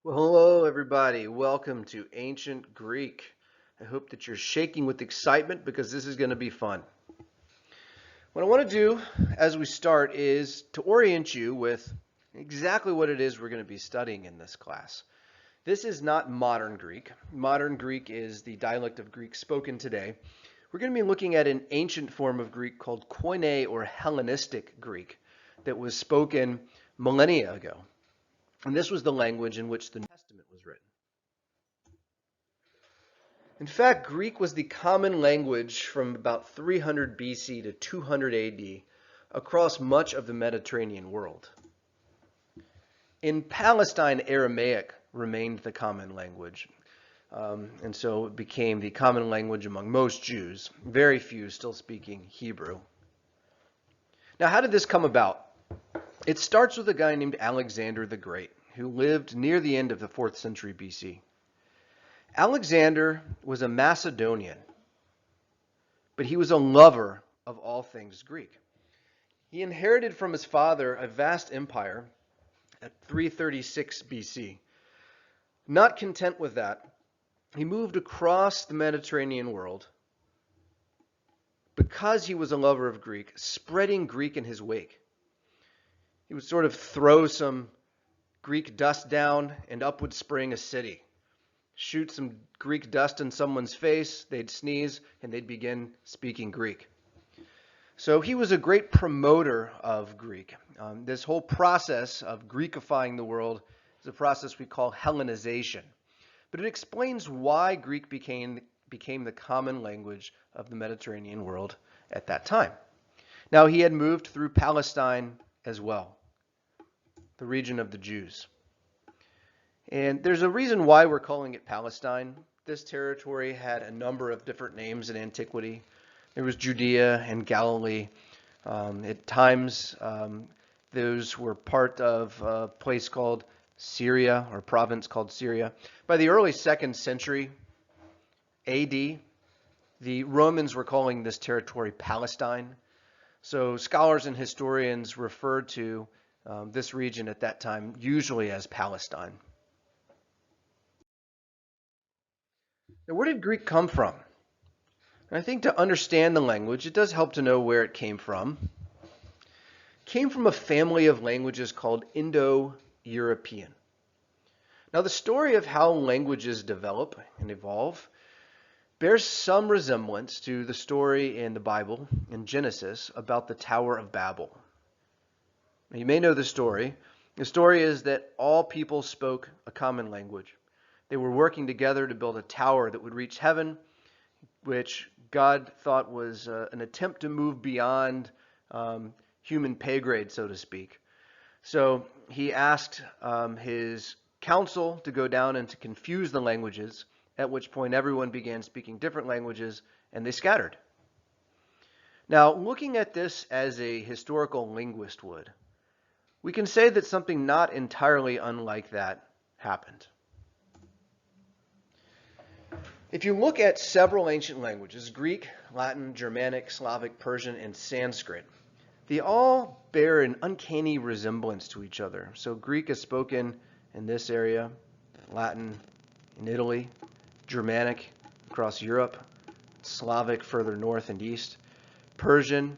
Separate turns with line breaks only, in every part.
Well, hello everybody. Welcome to Ancient Greek. I hope that you're shaking with excitement because this is going to be fun. What I want to do as we start is to orient you with exactly what it is we're going to be studying in this class. This is not modern Greek. Modern Greek is the dialect of Greek spoken today. We're going to be looking at an ancient form of Greek called Koine or Hellenistic Greek that was spoken millennia ago. And this was the language in which the New Testament was written. In fact, Greek was the common language from about 300 BC to 200 AD across much of the Mediterranean world. In Palestine, Aramaic remained the common language, and so it became the common language among most Jews, very few still speaking Hebrew. Now, how did this come about? It starts with a guy named Alexander the Great, who lived near the end of the 4th century BC. Alexander was a Macedonian, but he was a lover of all things Greek. He inherited from his father a vast empire at 336 BC. Not content with that, he moved across the Mediterranean world because he was a lover of Greek, spreading Greek in his wake. He would sort of throw some Greek dust down, and up would spring a city. Shoot some Greek dust in someone's face, they'd sneeze, and they'd begin speaking Greek. So he was a great promoter of Greek. This whole process of Greekifying the world is a process we call Hellenization. But it explains why Greek became the common language of the Mediterranean world at that time. Now, he had moved through Palestine as well, the region of the Jews. And there's a reason why we're calling it Palestine. This territory had a number of different names in antiquity. There was Judea and Galilee. At times, those were part of a place called Syria, or province called Syria. By the early 2nd century AD, the Romans were calling this territory Palestine. So scholars and historians referred to this region at that time usually as Palestine. Now, where did Greek come from? And I think to understand the language, it does help to know where it came from. It came from a family of languages called Indo-European. Now, the story of how languages develop and evolve bears some resemblance to the story in the Bible, in Genesis, about the Tower of Babel. Now, you may know the story. The story is that all people spoke a common language. They were working together to build a tower that would reach heaven, which God thought was an attempt to move beyond human pay grade, so to speak. So he asked his council to go down and to confuse the languages, at which point everyone began speaking different languages, and they scattered. Now, looking at this as a historical linguist would, we can say that something not entirely unlike that happened. If you look at several ancient languages, Greek, Latin, Germanic, Slavic, Persian, and Sanskrit, they all bear an uncanny resemblance to each other. So Greek is spoken in this area, Latin in Italy, Germanic across Europe, Slavic further north and east, Persian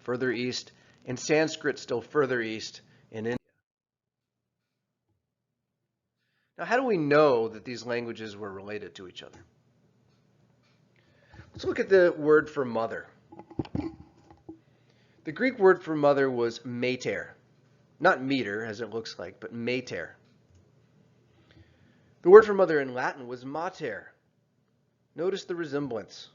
further east, and Sanskrit still further east in India. Now, how do we know that these languages were related to each other? Let's look at the word for mother. The Greek word for mother was mater. Not meter, as it looks like, but mater. The word for mother in Latin was mater. Notice the resemblance.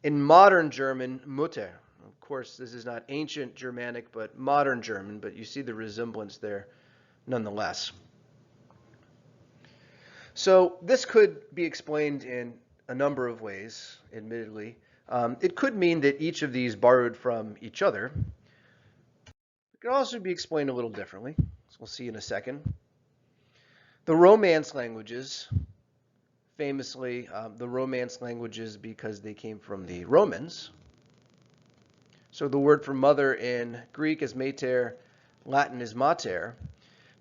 In modern German, Mutter. Of course, this is not ancient Germanic, but modern German, but you see the resemblance there nonetheless. So this could be explained in a number of ways, admittedly. It could mean that each of these borrowed from each other. It could also be explained a little differently, as we'll see in a second. The Romance languages, famously the Romance languages because they came from the Romans. So the word for mother in Greek is mater, Latin is mater.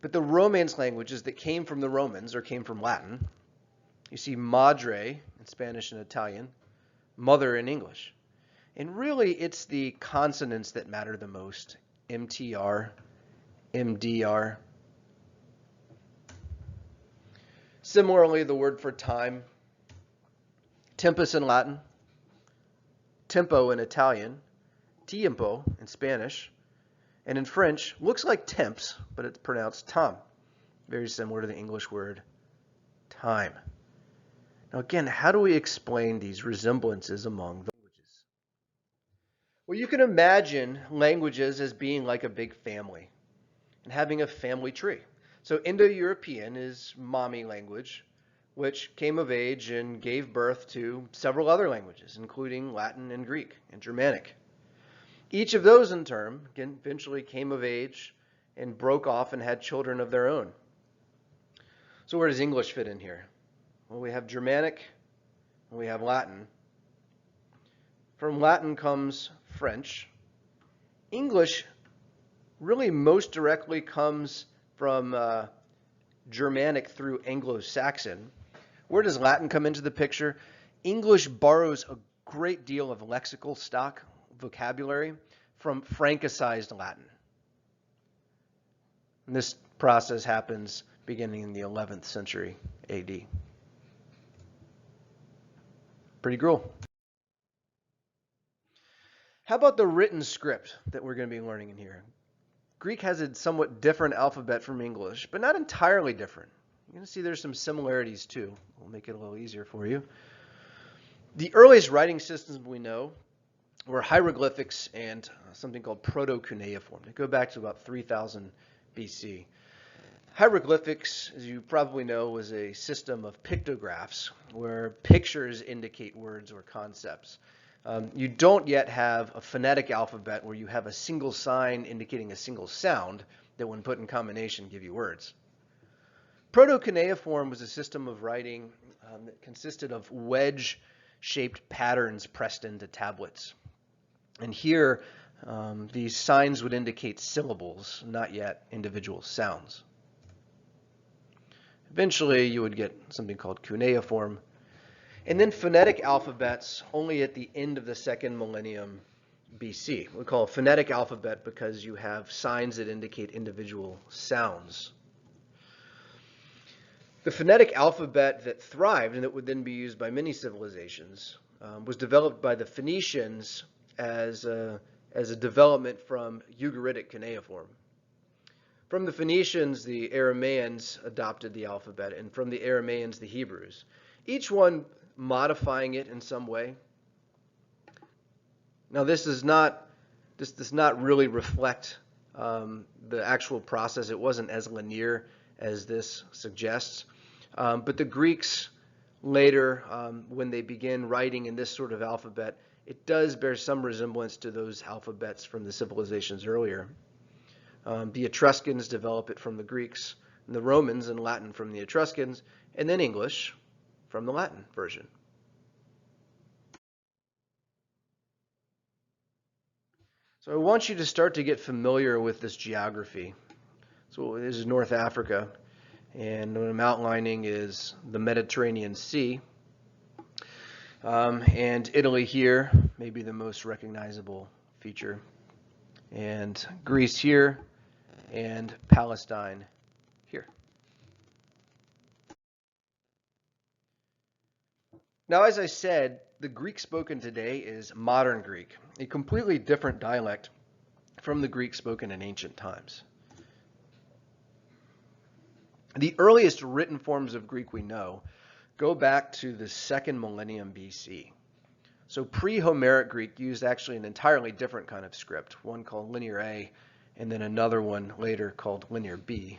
But the Romance languages that came from the Romans or came from Latin, you see madre in Spanish and Italian, mother in English. And really, it's the consonants that matter the most. MTR, MDR. Similarly, the word for time, tempus in Latin, tempo in Italian, tiempo in Spanish, and in French, looks like temps, but it's pronounced temps. Very similar to the English word time. Now again, how do we explain these resemblances among the languages? Well, you can imagine languages as being like a big family and having a family tree. So Indo-European is mommy language, which came of age and gave birth to several other languages, including Latin and Greek and Germanic. Each of those, in turn, eventually came of age and broke off and had children of their own. So where does English fit in here? Well, we have Germanic and we have Latin. From Latin comes French. English really most directly comes from Germanic through Anglo-Saxon. Where does Latin come into the picture? English borrows a great deal of lexical stock, vocabulary, from Francicized Latin. And this process happens beginning in the 11th century AD. Pretty cool. How about the written script that we're going to be learning in here? Greek has a somewhat different alphabet from English, but not entirely different. You're going to see there's some similarities too. We'll make it a little easier for you. The earliest writing systems we know were hieroglyphics and something called proto-cuneiform. They go back to about 3000 BC. Hieroglyphics, as you probably know, was a system of pictographs where pictures indicate words or concepts. You don't yet have a phonetic alphabet where you have a single sign indicating a single sound that when put in combination give you words. Proto-cuneiform was a system of writing that consisted of wedge-shaped patterns pressed into tablets. And here, these signs would indicate syllables, not yet individual sounds. Eventually, you would get something called cuneiform. And then phonetic alphabets only at the end of the second millennium BC. We call it phonetic alphabet because you have signs that indicate individual sounds. The phonetic alphabet that thrived and that would then be used by many civilizations was developed by the Phoenicians as a development from Ugaritic cuneiform. From the Phoenicians, the Aramaeans adopted the alphabet, and from the Aramaeans, the Hebrews. Each one modifying it in some way. Now, this does not really reflect the actual process. It wasn't as linear as this suggests. But the Greeks later, when they begin writing in this sort of alphabet, it does bear some resemblance to those alphabets from the civilizations earlier. The Etruscans develop it from the Greeks, and the Romans and Latin from the Etruscans, and then English from the Latin version. So I want you to start to get familiar with this geography. So this is North Africa, and what I'm outlining is the Mediterranean Sea, and Italy here, maybe the most recognizable feature, and Greece here, and Palestine here. Now, as I said, the Greek spoken today is modern Greek, a completely different dialect from the Greek spoken in ancient times. The earliest written forms of Greek we know go back to the second millennium BC. So pre-Homeric Greek used actually an entirely different kind of script, one called Linear A, and then another one later called Linear B.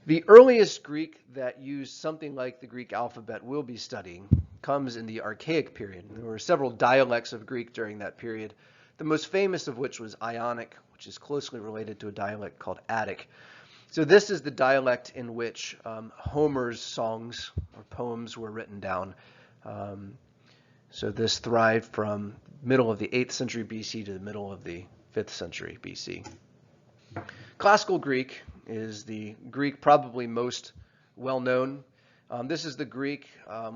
The earliest Greek that used something like the Greek alphabet we'll be studying comes in the Archaic period. There were several dialects of Greek during that period, the most famous of which was Ionic, which is closely related to a dialect called Attic. So this is the dialect in which Homer's songs or poems were written down. So this thrived from middle of the 8th century BC to the middle of the 5th century BC. Classical Greek is the Greek probably most well known. This is the Greek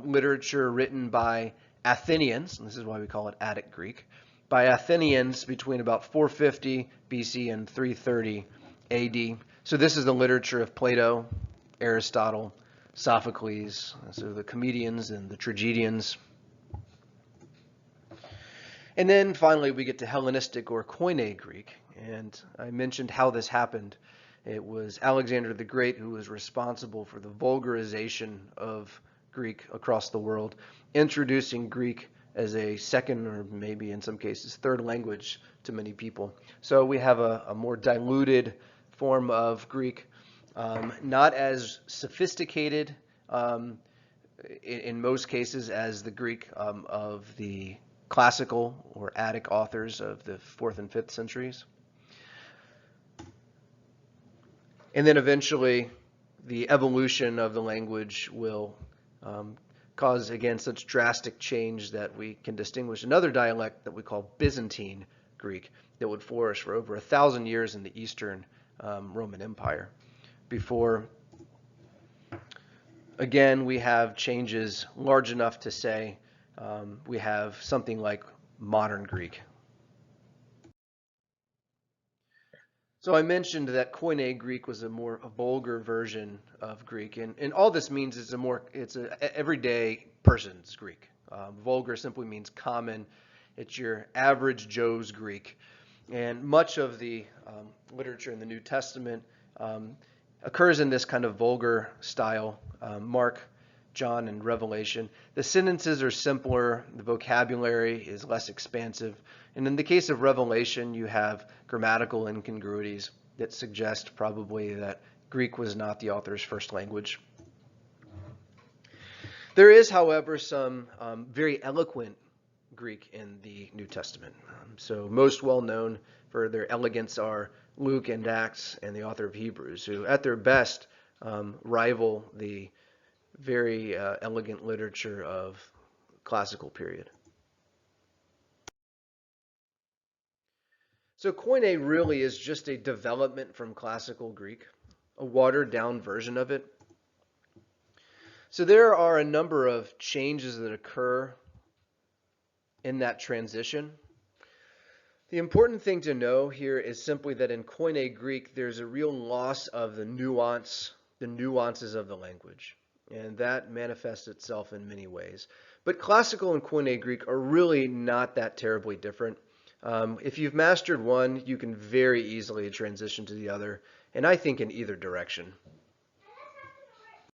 literature written by Athenians, and this is why we call it Attic Greek, by Athenians between about 450 BC and 330 AD. So this is the literature of Plato, Aristotle, Sophocles, so the comedians and the tragedians. And then finally we get to Hellenistic or Koine Greek, and I mentioned how this happened. It was Alexander the Great who was responsible for the vulgarization of Greek across the world, introducing Greek as a second or maybe in some cases third language to many people. So we have a more diluted form of Greek, not as sophisticated in most cases as the Greek of the classical or Attic authors of the 4th and 5th centuries. And then eventually the evolution of the language will cause, again, such drastic change that we can distinguish another dialect that we call Byzantine Greek that would flourish for over 1,000 years in the Eastern Roman Empire before, again, we have changes large enough to say we have something like modern Greek. So I mentioned that Koine Greek was a more vulgar version of Greek, and all this means is it's a everyday person's Greek. Vulgar simply means common. It's your average Joe's Greek, and much of the literature in the New Testament occurs in this kind of vulgar style. Mark, John, and Revelation. The sentences are simpler, the vocabulary is less expansive, and in the case of Revelation, you have grammatical incongruities that suggest probably that Greek was not the author's first language. There is, however, some very eloquent Greek in the New Testament. So most well known for their elegance are Luke and Acts and the author of Hebrews, who at their best rival the very elegant literature of classical period. So Koine really is just a development from classical Greek, a watered down version of it. So there are a number of changes that occur in that transition. The important thing to know here is simply that in Koine Greek, there's a real loss of the nuances of the language. And that manifests itself in many ways. But classical and Koine Greek are really not that terribly different. If you've mastered one, you can very easily transition to the other, and I think in either direction.